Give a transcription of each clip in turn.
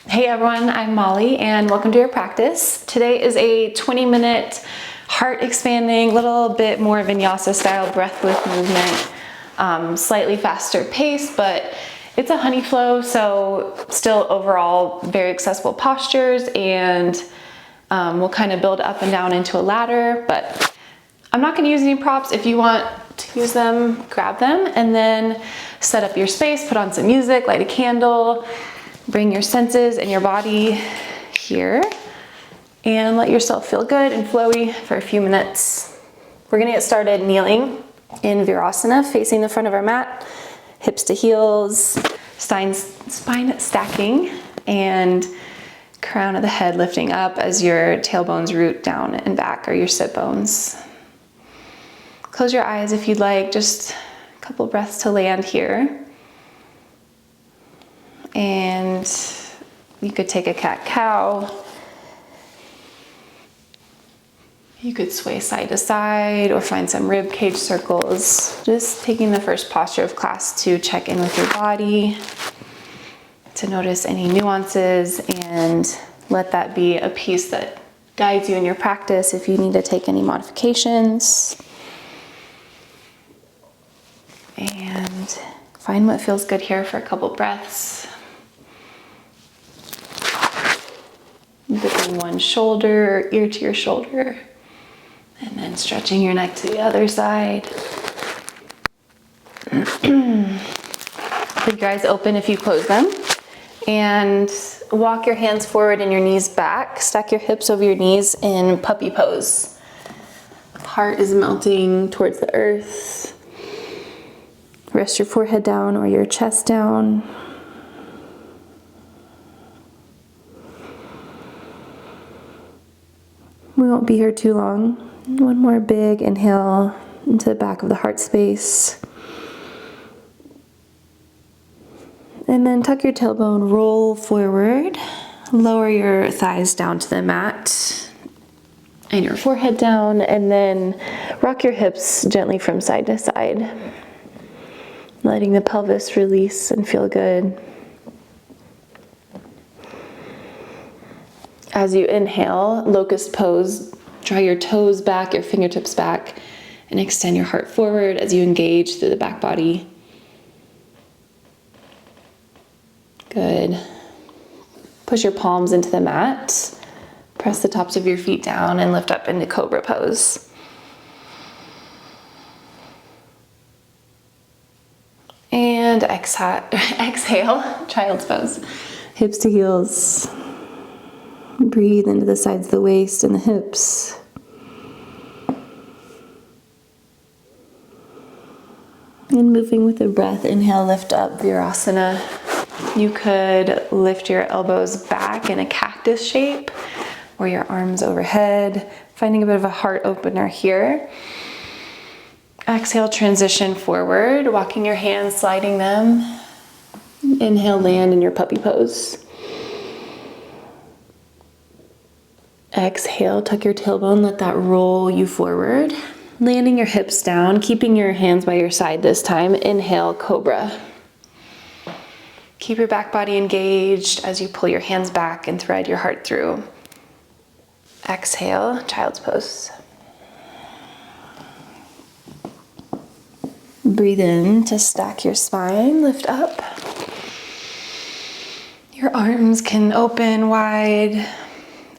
Hey everyone, I'm Molly and welcome to your practice. Today is a 20-minute heart expanding, little bit more vinyasa style breathwork movement, slightly faster pace, but it's a honey flow, so still overall very accessible postures, and we'll kind of build up and down into a ladder, but I'm not going to use any props. If you want to use them, grab them, and then set up your space, put on some music, light a candle, bring your senses and your body here, and let yourself feel good and flowy for a few minutes. We're going to get started kneeling in virasana, facing the front of our mat, hips to heels, spine stacking, and crown of the head lifting up as your tailbones root down and back, or your sit bones. Close your eyes if you'd like, just a couple breaths to land here. And you could take a cat-cow. You could sway side to side or find some rib cage circles. Just taking the first posture of class to check in with your body, to notice any nuances, and let that be a piece that guides you in your practice if you need to take any modifications. And find what feels good here for a couple breaths. Dipping one shoulder, ear to your shoulder, and then stretching your neck to the other side. Keep your eyes open if you close them. And walk your hands forward and your knees back. Stack your hips over your knees in puppy pose. Heart is melting towards the earth. Rest your forehead down or your chest down. We won't be here too long. One more big inhale into the back of the heart space. And then tuck your tailbone, roll forward. Lower your thighs down to the mat and your forehead down, and then rock your hips gently from side to side. Letting the pelvis release and feel good. As you inhale, locust pose, draw your toes back, your fingertips back, and extend your heart forward as you engage through the back body. Good. Push your palms into the mat. Press the tops of your feet down and lift up into cobra pose. And exhale, child's pose. Hips to heels. Breathe into the sides of the waist and the hips. And moving with the breath, inhale, lift up, virasana. You could lift your elbows back in a cactus shape, or your arms overhead, finding a bit of a heart opener here. Exhale, transition forward, walking your hands, sliding them. Inhale, land in your puppy pose. Exhale, tuck your tailbone, let that roll you forward. Landing your hips down, keeping your hands by your side this time. Inhale, cobra. Keep your back body engaged as you pull your hands back and thread your heart through. Exhale, child's pose. Breathe in to stack your spine, lift up. Your arms can open wide.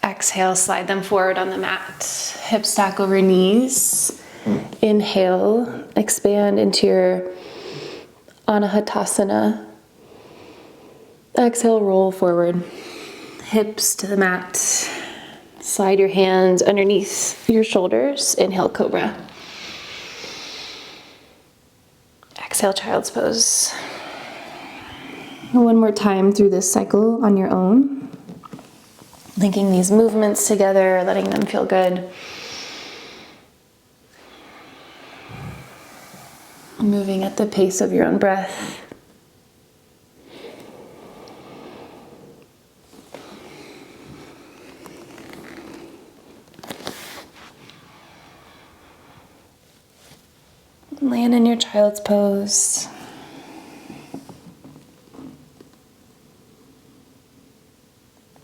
Exhale, slide them forward on the mat. Hips stack over knees. Inhale, expand into your Anahatasana. Exhale, roll forward. Hips to the mat. Slide your hands underneath your shoulders. Inhale, cobra. Exhale, child's pose. One more time through this cycle on your own. Linking these movements together, letting them feel good. Moving at the pace of your own breath. Land in your child's pose.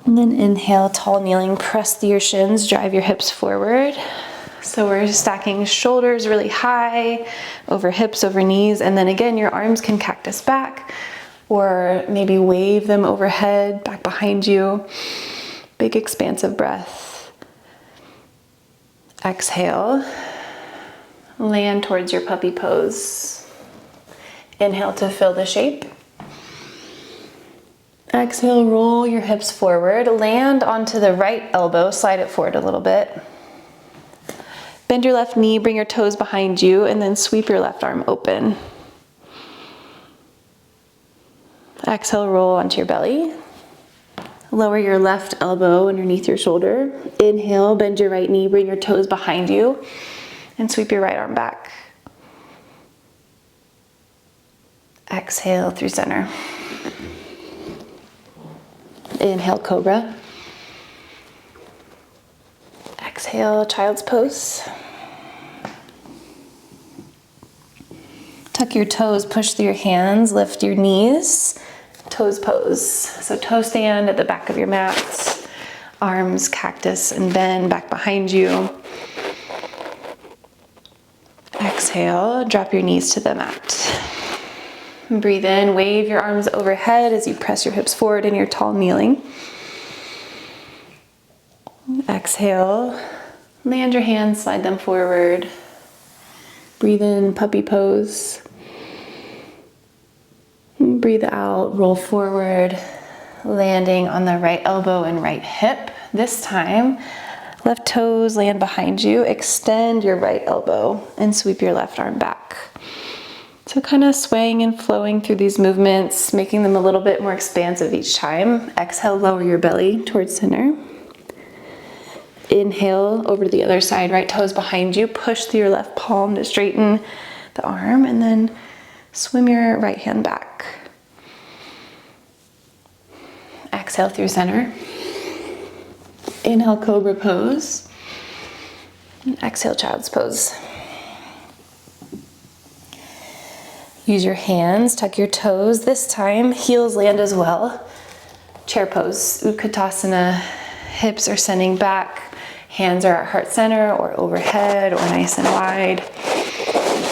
And then inhale, tall kneeling, press through your shins, drive your hips forward. So we're stacking shoulders really high over hips, over knees, and then again, your arms can cactus back or maybe wave them overhead, back behind you. Big expansive breath. Exhale, land towards your puppy pose. Inhale to fill the shape. Exhale, roll your hips forward, land onto the right elbow, slide it forward a little bit. Bend your left knee, bring your toes behind you, and then sweep your left arm open. Exhale, roll onto your belly. Lower your left elbow underneath your shoulder. Inhale, bend your right knee, bring your toes behind you, and sweep your right arm back. Exhale through center. Inhale, cobra. Exhale, child's pose. Tuck your toes, push through your hands, lift your knees. Toes pose. So toe stand at the back of your mat. Arms, cactus, and bend back behind you. Exhale, drop your knees to the mat. Breathe in, wave your arms overhead as you press your hips forward in your tall kneeling. Exhale, land your hands, slide them forward. Breathe in, puppy pose. Breathe out, roll forward, landing on the right elbow and right hip. This time, left toes land behind you. Extend your right elbow and sweep your left arm back. So kind of swaying and flowing through these movements, making them a little bit more expansive each time. Exhale, lower your belly towards center. Inhale over to the other side, right toes behind you. Push through your left palm to straighten the arm, and then swim your right hand back. Exhale through center. Inhale, cobra pose. And exhale, child's pose. Use your hands, tuck your toes. This time, heels land as well. Chair pose, Utkatasana. Hips are sending back. Hands are at heart center or overhead or nice and wide.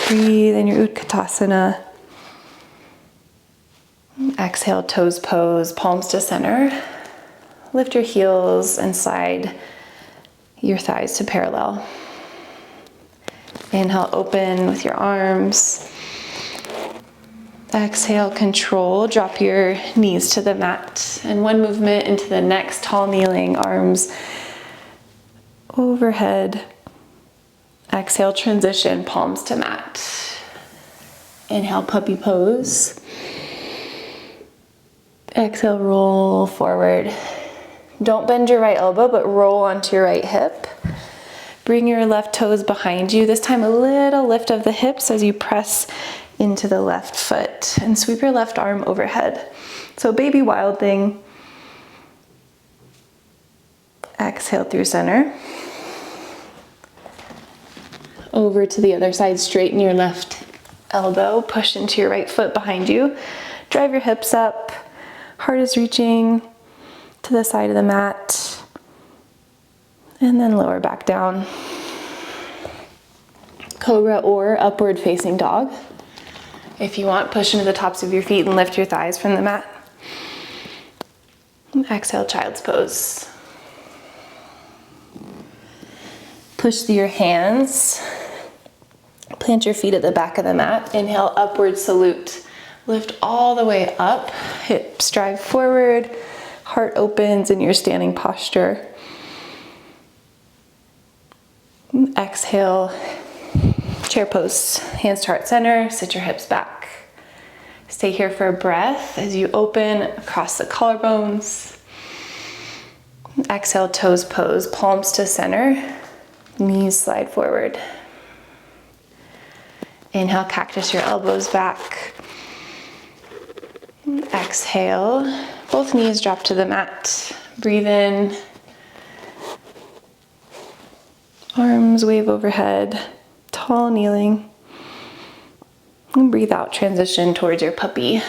Breathe in your Utkatasana. Exhale, toes pose, palms to center. Lift your heels and slide your thighs to parallel. Inhale, open with your arms. Exhale, control, drop your knees to the mat. And one movement into the next, tall kneeling, arms overhead. Exhale, transition, palms to mat. Inhale, puppy pose. Exhale, roll forward. Don't bend your right elbow, but roll onto your right hip. Bring your left toes behind you. This time a little lift of the hips as you press into the left foot and sweep your left arm overhead. So baby wild thing. Exhale through center. Over to the other side, straighten your left elbow, push into your right foot behind you. Drive your hips up, heart is reaching to the side of the mat. And then lower back down. Cobra or upward facing dog. If you want, push into the tops of your feet and lift your thighs from the mat. Exhale, child's pose. Push through your hands. Plant your feet at the back of the mat. Inhale, upward salute. Lift all the way up. Hips drive forward. Heart opens in your standing posture. Exhale, chair pose, hands to heart center, sit your hips back. Stay here for a breath as you open across the collarbones. Exhale, toes pose, palms to center, knees slide forward. Inhale, cactus your elbows back. Exhale, both knees drop to the mat. Breathe in. Arms wave overhead, tall kneeling. And breathe out, transition towards your puppy.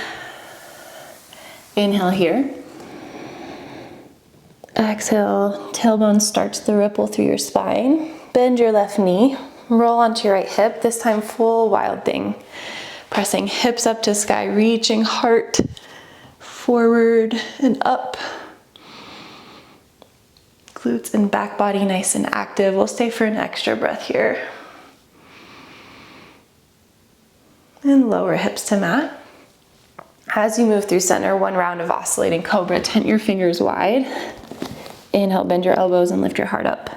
Inhale here. Exhale, tailbone starts the ripple through your spine. Bend your left knee, roll onto your right hip, this time full wild thing. Pressing hips up to sky, reaching heart forward and up. Glutes and back body nice and active. We'll stay for an extra breath here. And lower hips to mat. As you move through center, one round of oscillating cobra, tent your fingers wide. Inhale, bend your elbows and lift your heart up.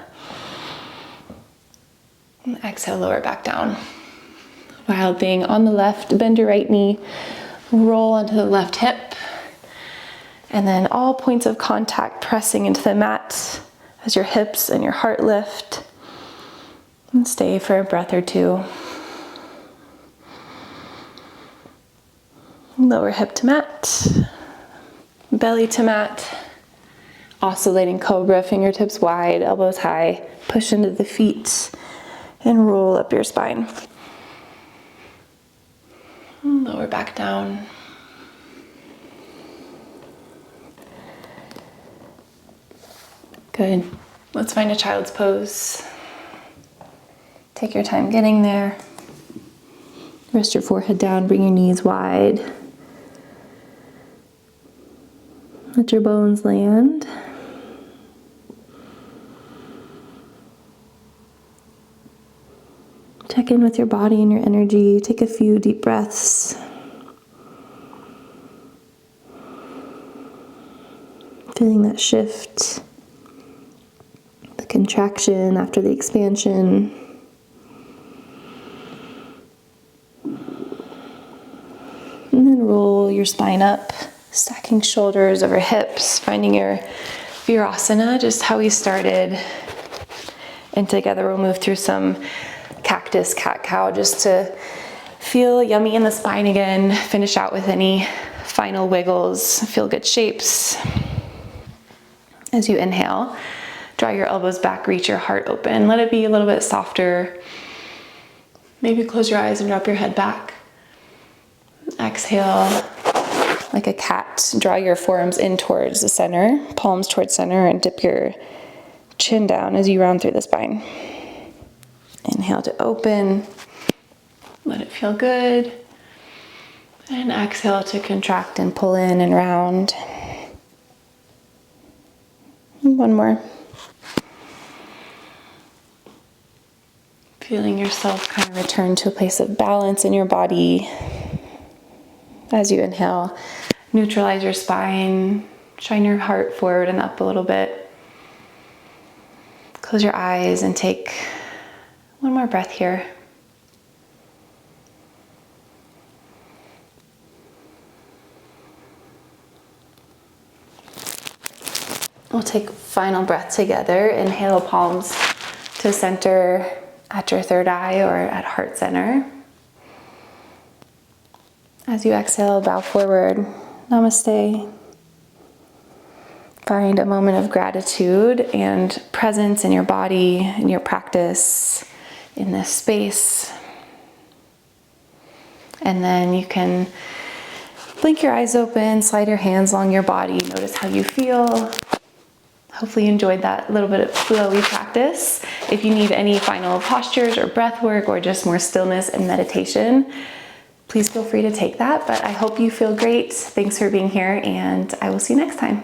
And exhale, lower back down. Wild thing on the left, bend your right knee, roll onto the left hip. And then all points of contact pressing into the mat as your hips and your heart lift. And stay for a breath or two. Lower hip to mat, belly to mat. Oscillating cobra, fingertips wide, elbows high. Push into the feet and roll up your spine. Lower back down. Good. Let's find a child's pose. Take your time getting there. Rest your forehead down, bring your knees wide. Let your bones land. Check in with your body and your energy. Take a few deep breaths. Feeling that shift, the contraction after the expansion. And then roll your spine up, stacking shoulders over hips, finding your virasana, just how we started. And together we'll move through some cactus, cat-cow, just to feel yummy in the spine again. Finish out with any final wiggles, feel good shapes. As you inhale, draw your elbows back, reach your heart open. Let it be a little bit softer. Maybe close your eyes and drop your head back. Exhale, like a cat, draw your forearms in towards the center, palms towards center, and dip your chin down as you round through the spine. Inhale to open, let it feel good. And exhale to contract and pull in and round. One more. Feeling yourself kind of return to a place of balance in your body. As you inhale, neutralize your spine, shine your heart forward and up a little bit. Close your eyes and take one more breath here. We'll take final breath together. Inhale, palms to center at your third eye or at heart center. As you exhale, bow forward. Namaste. Find a moment of gratitude and presence in your body, in your practice, in this space. And then you can blink your eyes open, slide your hands along your body, notice how you feel. Hopefully you enjoyed that little bit of flowy practice. If you need any final postures or breath work or just more stillness and meditation, please feel free to take that. But I hope you feel great. Thanks for being here, and I will see you next time.